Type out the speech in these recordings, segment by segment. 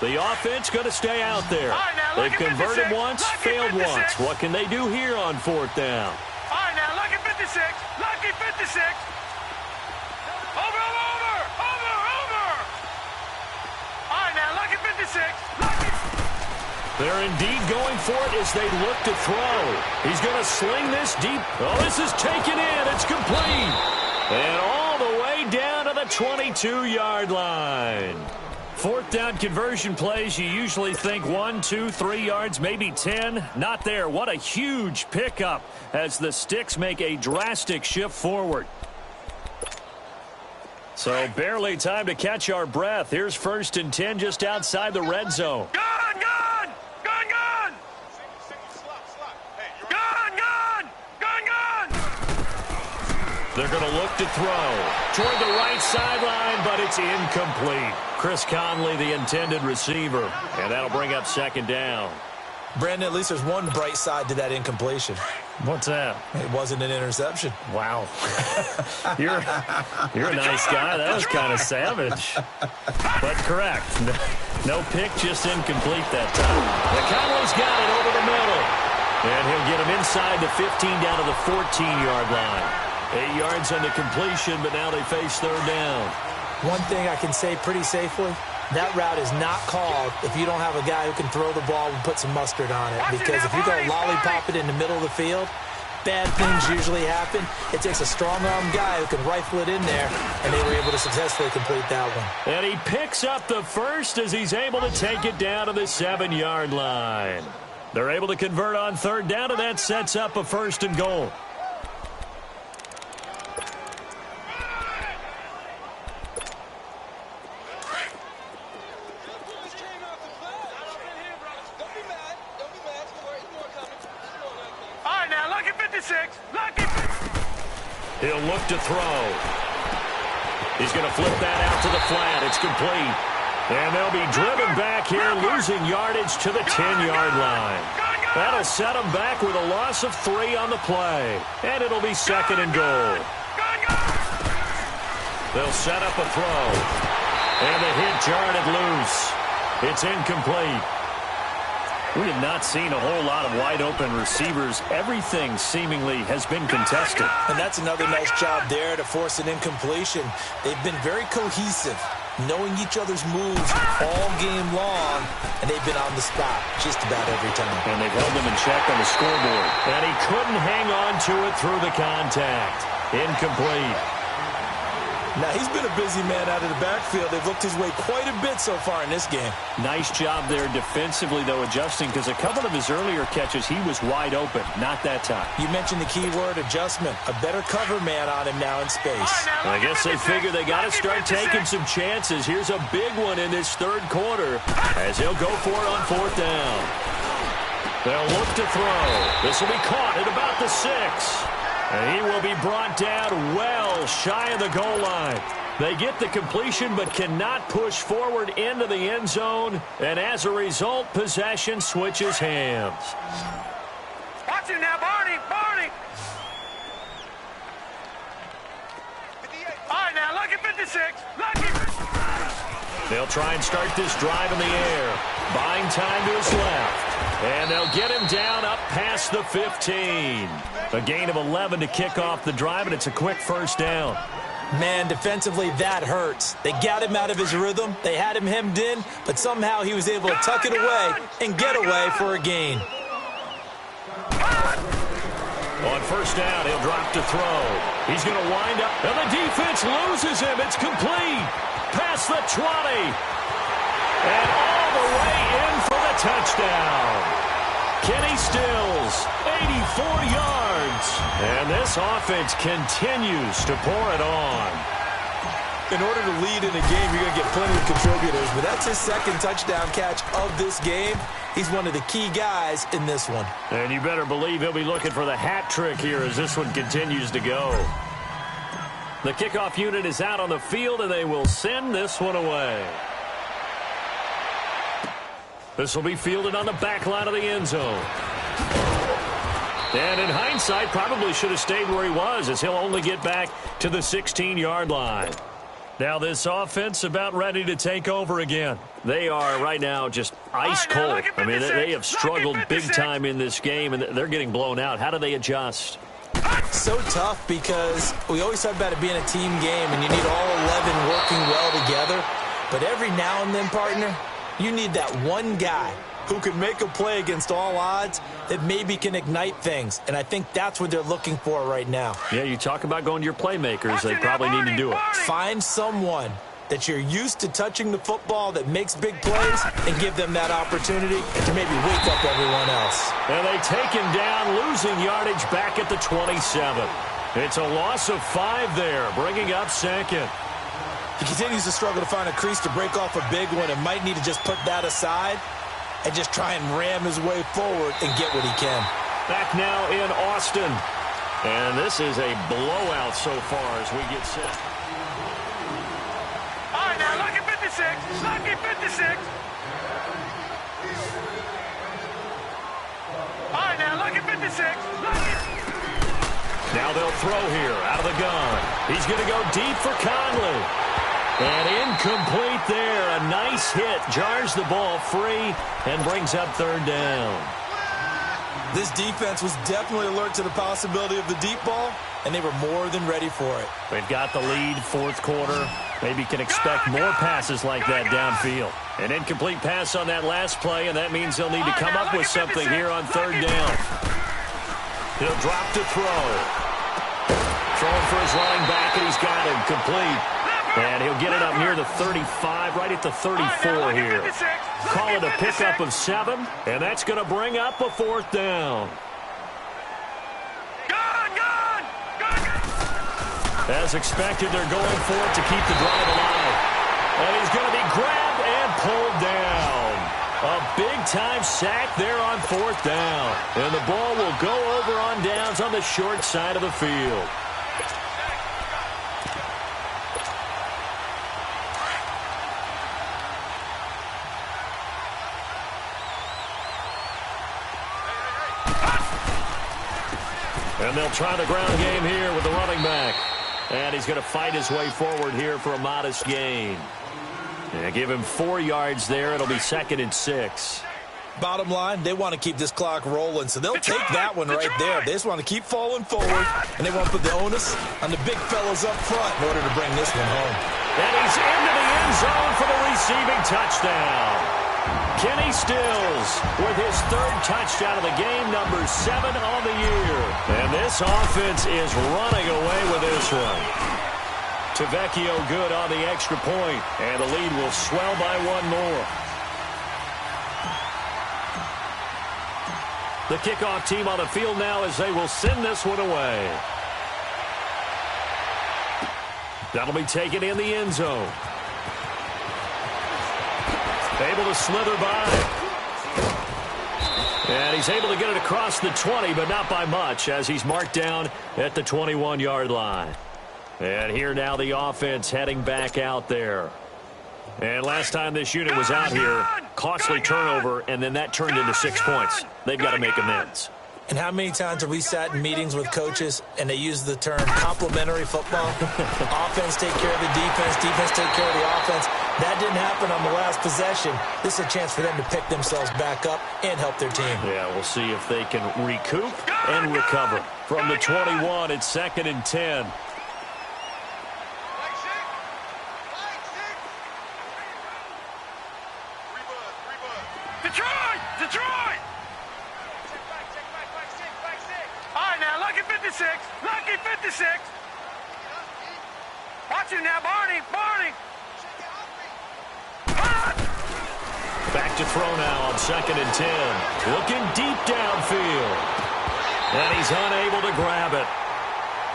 The offense going to stay out there. Right, they've converted once, failed once. What can they do here on fourth down? All right, now look at 56. Lucky 56. Over. All right, now look at 56. Lucky. They're indeed going for it as they look to throw. He's going to sling this deep. Oh, this is taken in. It's complete. And all the way down to the 22-yard line. Fourth down conversion plays, you usually think 1, 2, 3 yards, maybe 10. Not there. What a huge pickup as the sticks make a drastic shift forward. So barely time to catch our breath. Here's 1st and 10 just outside the red zone. Gun! They're going to look to throw toward the right sideline, but it's incomplete. Chris Conley, the intended receiver, and that'll bring up 2nd down. Brandon, at least there's one bright side to that incompletion. What's that? It wasn't an interception. Wow. You're a nice guy. That was kind of savage. But correct. No pick, just incomplete that time. The Conley's got it over the middle. And he'll get him inside the 15 down to the 14-yard line. 8 yards on the completion, but now they face 3rd down. One thing I can say pretty safely, that route is not called if you don't have a guy who can throw the ball and put some mustard on it. Because if you go lollipop it in the middle of the field, bad things usually happen. It takes a strong-arm guy who can rifle it in there, and they were able to successfully complete that one. And he picks up the first as he's able to take it down to the 7-yard line. They're able to convert on 3rd down, and that sets up a 1st and goal. He'll look to throw. He's going to flip that out to the flat. It's complete. And they'll be driven back here, losing yardage to the 10-yard line. That'll set them back with a loss of 3 on the play. And it'll be 2nd and goal. They'll set up a throw. And the hit jarred it loose. It's incomplete. We have not seen a whole lot of wide-open receivers. Everything seemingly has been contested. And that's another nice job there to force an incompletion. They've been very cohesive, knowing each other's moves all game long, and they've been on the spot just about every time. And they've held them in check on the scoreboard. And he couldn't hang on to it through the contact. Incomplete. Now, he's been a busy man out of the backfield. They've looked his way quite a bit so far in this game. Nice job there defensively, though, adjusting, because a couple of his earlier catches, he was wide open. Not that time. You mentioned the key word, adjustment. A better cover man on him now in space. I guess they figure they got to start taking some chances. Here's a big one in this 3rd quarter as he'll go for it on 4th down. They'll look to throw. This will be caught at about the 6. And he will be brought down well shy of the goal line. They get the completion but cannot push forward into the end zone. And as a result, possession switches hands. Watch it now, Barney. All right, now look at 56. They'll try and start this drive in the air. Buying time to his left. And they'll get him down up past the 15. A gain of 11 to kick off the drive, and it's a quick 1st down. Man, defensively, that hurts. They got him out of his rhythm. They had him hemmed in, but somehow he was able to tuck it away and get away for a gain. On 1st down, he'll drop to throw. He's going to wind up, and the defense loses him. It's complete. Past the 20. And all the way in for the touchdown. Kenny Stills, 84 yards. And this offense continues to pour it on. In order to lead in a game, you're going to get plenty of contributors, but that's his 2nd touchdown catch of this game. He's one of the key guys in this one. And you better believe he'll be looking for the hat trick here as this one continues to go. The kickoff unit is out on the field, and they will send this one away. This will be fielded on the back line of the end zone. And in hindsight, probably should have stayed where he was, as he'll only get back to the 16-yard line. Now this offense about ready to take over again. They are right now just ice cold. I mean, they have struggled big time in this game, and they're getting blown out. How do they adjust? So tough, because we always talk about it being a team game, and you need all 11 working well together. But every now and then, partner, you need that one guy who can make a play against all odds that maybe can ignite things. And I think that's what they're looking for right now. Yeah, you talk about going to your playmakers. They probably need to do it. Find someone that you're used to touching the football that makes big plays and give them that opportunity to maybe wake up everyone else. And they take him down, losing yardage back at the 27. It's a loss of 5 there, bringing up second. He continues to struggle to find a crease to break off a big one and might need to just put that aside and just try and ram his way forward and get what he can. Back now in Austin. And this is a blowout so far as we get set. All right, now, lucky 56. Lucky 56. All right, now, lucky 56. Lucky. Now they'll throw here out of the gun. He's going to go deep for Conley. And incomplete there. A nice hit. Jars the ball free and brings up third down. This defense was definitely alert to the possibility of the deep ball, and they were more than ready for it. They've got the lead, fourth quarter. Maybe can expect more passes like that downfield. An incomplete pass on that last play, and that means they'll need to come up with something here on third down. He'll drop to throw. Throwing for his running back, and he's got him complete. And he'll get it up near the 35, right at the 34 here. Call it a pickup of 7, and that's going to bring up a fourth down. As expected, they're going for it to keep the drive alive. And he's going to be grabbed and pulled down. A big-time sack there on fourth down. And the ball will go over on downs on the short side of the field. And they'll try the ground game here with the running back. And he's going to fight his way forward here for a modest gain. And give him 4 yards there. It'll be 2nd and 6. Bottom line, they want to keep this clock rolling, so they'll take that one right there. They just want to keep falling forward, and they want to put the onus on the big fellas up front in order to bring this one home. And he's into the end zone for the receiving touchdown. Kenny Stills with his 3rd touchdown of the game, number 7 on the year. And this offense is running away with this one. Tavecchio good on the extra point, and the lead will swell by 1 more. The kickoff team on the field now as they will send this one away. That'll be taken in the end zone. Able to slither by. And he's able to get it across the 20, but not by much, as he's marked down at the 21-yard line. And here now the offense heading back out there. And last time this unit was out here, costly turnover, and then that turned into 6 points. They've got to make amends. And how many times have we sat in meetings with coaches and they use the term complementary football? Offense take care of the defense, defense take care of the offense. That didn't happen on the last possession. This is a chance for them to pick themselves back up and help their team. Yeah, we'll see if they can recoup and recover. From the 21, it's 2nd and 10. Detroit! All right, now, lucky 56. Lucky 56. Watch him now, Barney. Back to throw now on 2nd and 10. Looking deep downfield. And he's unable to grab it.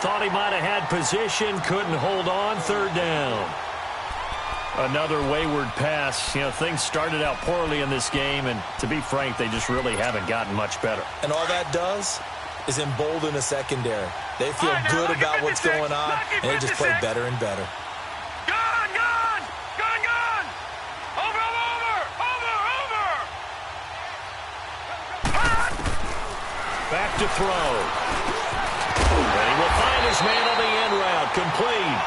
Thought he might have had position, couldn't hold on, 3rd down. Another wayward pass. You know, things started out poorly in this game, and to be frank, they just really haven't gotten much better. And all that does is embolden the secondary. They feel good about what's going on, and they just play better and better. Gun! Over! Back to throw. And he will find his man on the end route. Complete.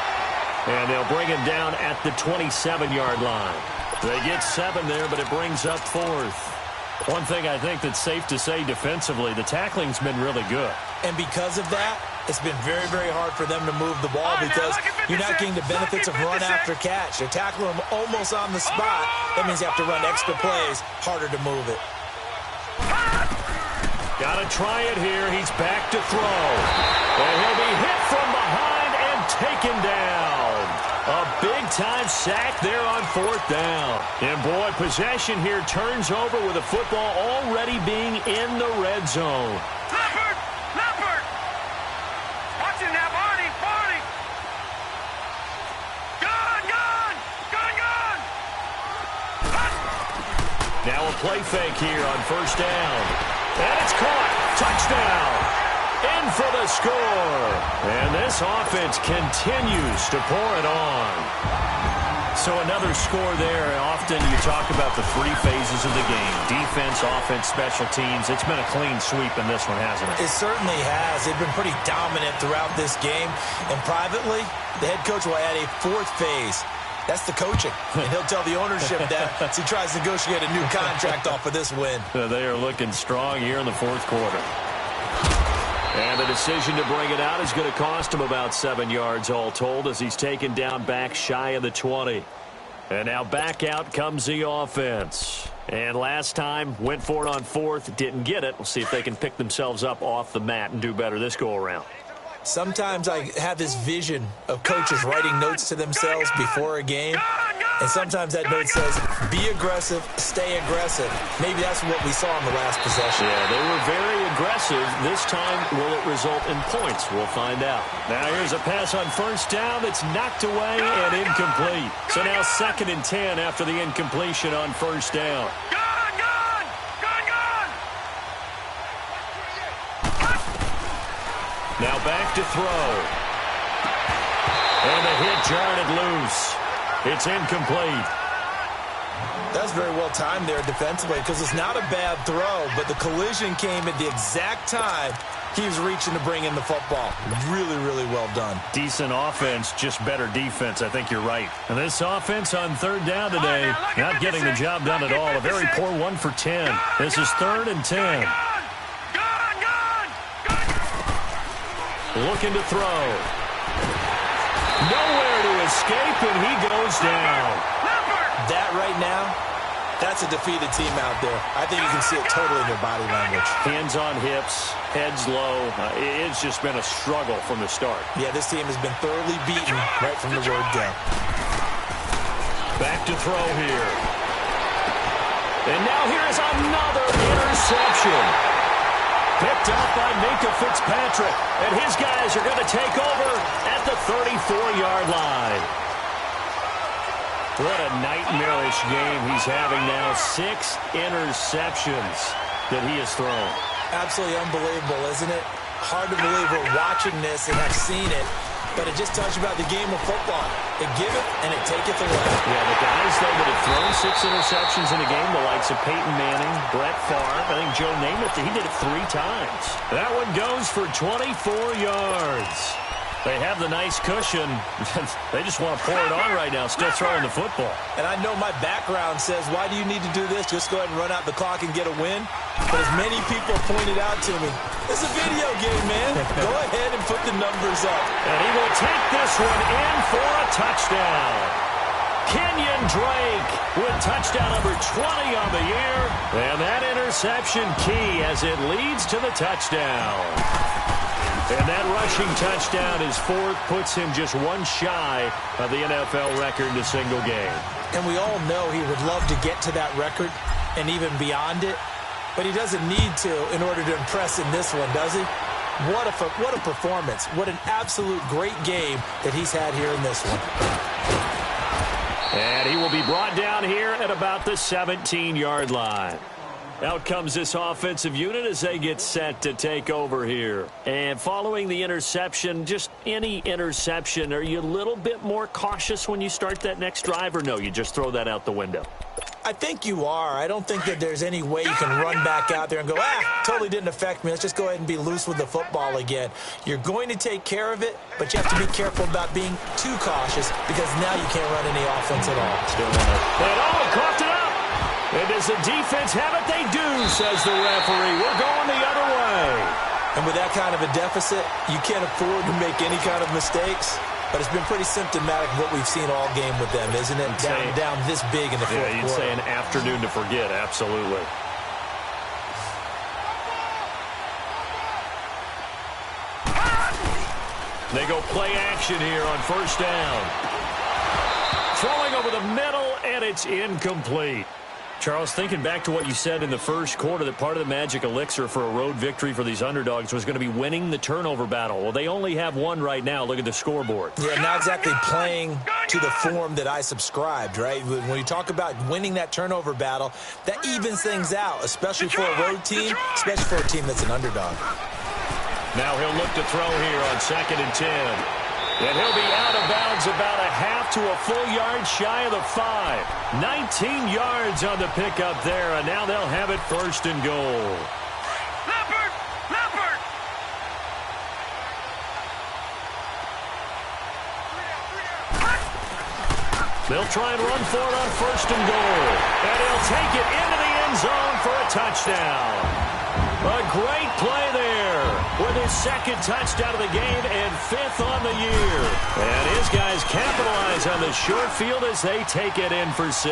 And they'll bring him down at the 27-yard line. They get 7 there, but it brings up 4th. One thing I think that's safe to say defensively, the tackling's been really good. And because of that, it's been very, very hard for them to move the ball because you're not getting the benefits of run after catch. They're tackling them almost on the spot. That means you have to run extra plays, harder to move it. Got to try it here. He's back to throw. And he'll be hit from behind and taken down. A big-time sack there on 4th down. And, boy, possession here turns over with the football already being in the red zone. Leopard! Watching that, Barney! Gun! Now a play fake here on 1st down. And it's caught. Touchdown. In for the score. And this offense continues to pour it on. So another score there. Often you talk about the 3 phases of the game. Defense, offense, special teams. It's been a clean sweep in this one, hasn't it? It certainly has. They've been pretty dominant throughout this game. And privately, the head coach will add a 4th phase. That's the coaching. And he'll tell the ownership that as he tries to negotiate a new contract off of this win. They are looking strong here in the 4th quarter. And the decision to bring it out is going to cost him about 7 yards all told as he's taken down back shy of the 20. And now back out comes the offense. And last time, went for it on 4th, didn't get it. We'll see if they can pick themselves up off the mat and do better this go-around. Sometimes I have this vision of coaches writing notes to themselves before a game. And sometimes that note says, be aggressive, stay aggressive. Maybe that's what we saw in the last possession. Yeah, they were very aggressive. This time, will it result in points? We'll find out. Now here's a pass on 1st down that's knocked away and incomplete. So now 2nd and 10 after the incompletion on 1st down. Now back to throw. And the hit jarred it loose. It's incomplete. That's very well timed there defensively because it's not a bad throw, but the collision came at the exact time he was reaching to bring in the football. Really, really well done. Decent offense, just better defense. I think you're right. And this offense on 3rd down today, not getting the job done at all. A very poor 1 for 10. This is 3rd and 10. Looking to throw. Nowhere to escape, and he goes down. That right now, that's a defeated team out there. I think you can see it totally in their body language. Hands on hips, heads low. It's just been a struggle from the start. Yeah, this team has been thoroughly beaten right from the word go. Back to throw here. And now here is another interception. Picked up by Minka Fitzpatrick. And his guys are going to take over at the 34-yard line. What a nightmarish game he's having now. 6 interceptions that he has thrown. Absolutely unbelievable, isn't it? Hard to believe we're watching this and have seen it. But it just tells you about the game of football. It giveth and it taketh away. Yeah, the guys, though, that have thrown 6 interceptions in a game, the likes of Peyton Manning, Brett Favre, I think Joe Namath, he did it 3 times. That one goes for 24 yards. They have the nice cushion. They just want to pour it on right now, still throwing the football. And I know my background says, why do you need to do this? Just go ahead and run out the clock and get a win. But as many people pointed out to me, it's a video game, man. Go ahead and put the numbers up. And he will take this one in for a touchdown. Kenyon Drake with touchdown number 20 on the year. And that interception key as it leads to the touchdown. And that rushing touchdown, his 4th, puts him just 1 shy of the NFL record in a single game. And we all know he would love to get to that record and even beyond it. But he doesn't need to in order to impress in this one, does he? What a performance. What an absolute great game that he's had here in this one. And he will be brought down here at about the 17-yard line. Out comes this offensive unit as they get set to take over here. And following the interception, just any interception, are you a little bit more cautious when you start that next drive, or no, you just throw that out the window? I think you are. I don't think that there's any way you can run back out there and go, totally didn't affect me. Let's just go ahead and be loose with the football again. You're going to take care of it, but you have to be careful about being too cautious because now you can't run any offense at all. Still in it. And coughed it up. And does the defense have it? They do, says the referee. We're going the other way. And with that kind of a deficit, you can't afford to make any kind of mistakes. But it's been pretty symptomatic of what we've seen all game with them, isn't it? Down this big in the fourth quarter. Yeah, you'd say an afternoon to forget, absolutely. They go play action here on first down. Throwing over the middle, and it's incomplete. Charles, thinking back to what you said in the first quarter, that part of the magic elixir for a road victory for these underdogs was going to be winning the turnover battle. Well, they only have one right now. Look at the scoreboard. Yeah, not exactly playing to the form that I subscribed, right? When you talk about winning that turnover battle, that evens things out, especially for a road team, especially for a team that's an underdog. Now he'll look to throw here on 2nd and 10. And he'll be out of bounds about a half to a full yard shy of the 5. 19 yards on the pickup there, and now they'll have it 1st and goal. Leopard! Leopard! They'll try and run for it on 1st and goal. And he'll take it into the end zone for a touchdown. A great play there with his 2nd touchdown of the game and 5th on the year. And his guys capitalize on the short field as they take it in for 6.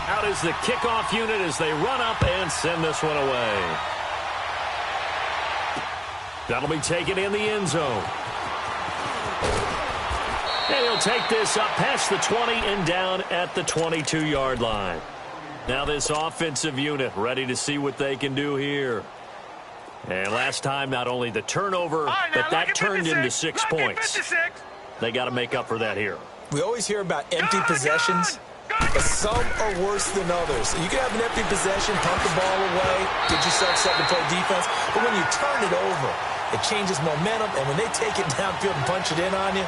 Out is the kickoff unit as they run up and send this one away. That'll be taken in the end zone. And he'll take this up past the 20 and down at the 22-yard line. Now this offensive unit ready to see what they can do here. And last time, not only the turnover, but that turned into 6 points. They got to make up for that here. We always hear about empty possessions, but some are worse than others. You can have an empty possession, pump the ball away, get yourself set to play defense, but when you turn it over, it changes momentum, and when they take it downfield and punch it in on you,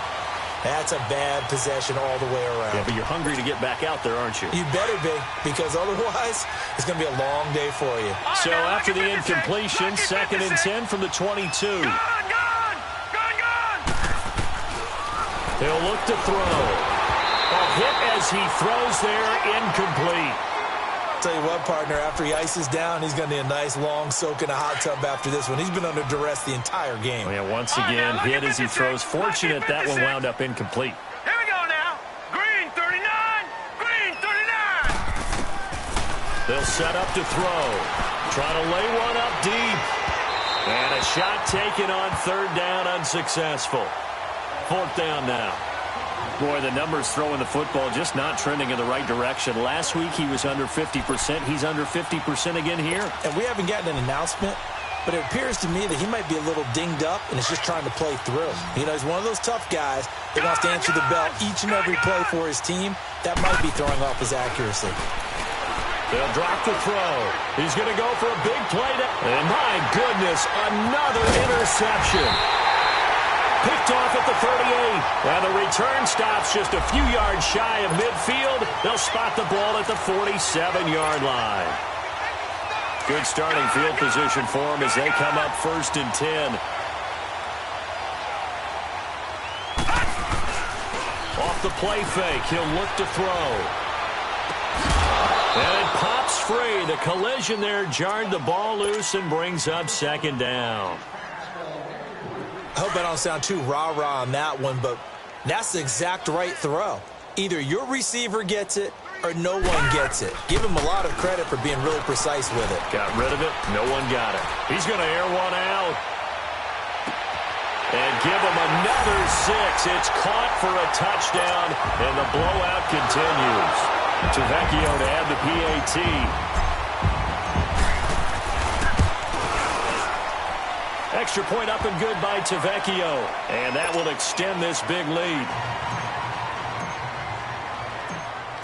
that's a bad possession all the way around. Yeah, but you're hungry to get back out there, aren't you? You better be, because otherwise it's going to be a long day for you. So after the incompletion, 2nd and 10 from the 22. Gone! He'll look to throw. A hit as he throws there, incomplete. Tell you what, partner, after he ices down, he's going to need a nice long soak in a hot tub after this one. He's been under duress the entire game. Oh, yeah, once again, hit as he throws. Fortunate that one wound up incomplete. Here we go now. Green 39. Green 39. They'll set up to throw. Trying to lay one up deep. And a shot taken on 3rd down, unsuccessful. 4th down now. Boy, the numbers throwing the football just not trending in the right direction. Last week he was under 50%. He's under 50% again here. And we haven't gotten an announcement, but it appears to me that he might be a little dinged up and is just trying to play through. You know, he's one of those tough guys that wants to answer the bell each and every play for his team. That might be throwing off his accuracy. They'll drop the throw. He's going to go for a big play. And my goodness, another interception. Picked off at the 38. And the return stops just a few yards shy of midfield. They'll spot the ball at the 47-yard line. Good starting field position for them as they come up 1st and 10. Off the play fake, he'll look to throw. And it pops free. The collision there jarred the ball loose and brings up 2nd down. I hope I don't sound too rah-rah on that one, but that's the exact right throw. Either your receiver gets it or no one gets it. Give him a lot of credit for being really precise with it. Got rid of it. No one got it. He's going to air one out. And give him another 6. It's caught for a touchdown, and the blowout continues. Tavecchio to add the PAT. Extra point up and good by Tavecchio. And that will extend this big lead.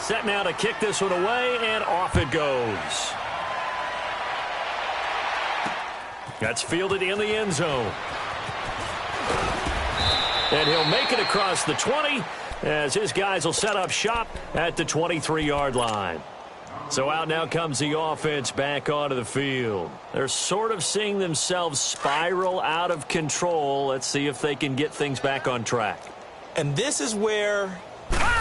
Set now to kick this one away, and off it goes. That's fielded in the end zone. And he'll make it across the 20 as his guys will set up shop at the 23-yard line. So out now comes the offense back onto the field. They're sort of seeing themselves spiral out of control. Let's see if they can get things back on track. And this is where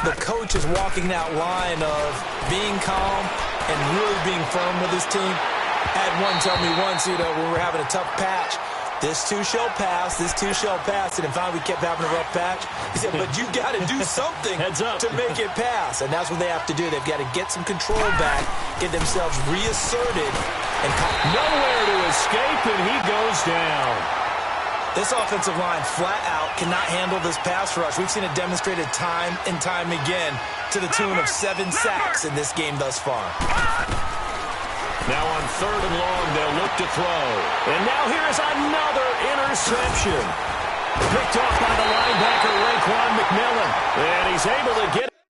the coach is walking that line of being calm and really being firm with his team. I had one tell me once, when we were having a tough patch, this too shall pass, this too shall pass. And finally we kept having a rough patch. He said, but you got to do something to make it pass. And that's what they have to do. They've got to get some control back, get themselves reasserted. And nowhere to escape, and he goes down. This offensive line flat out cannot handle this pass rush. We've seen it demonstrated time and time again to the tune of 7 sacks in this game thus far. Now on 3rd and long, they'll look to throw. And now here is another interception. Picked off by the linebacker, Raekwon McMillan. And he's able to get it.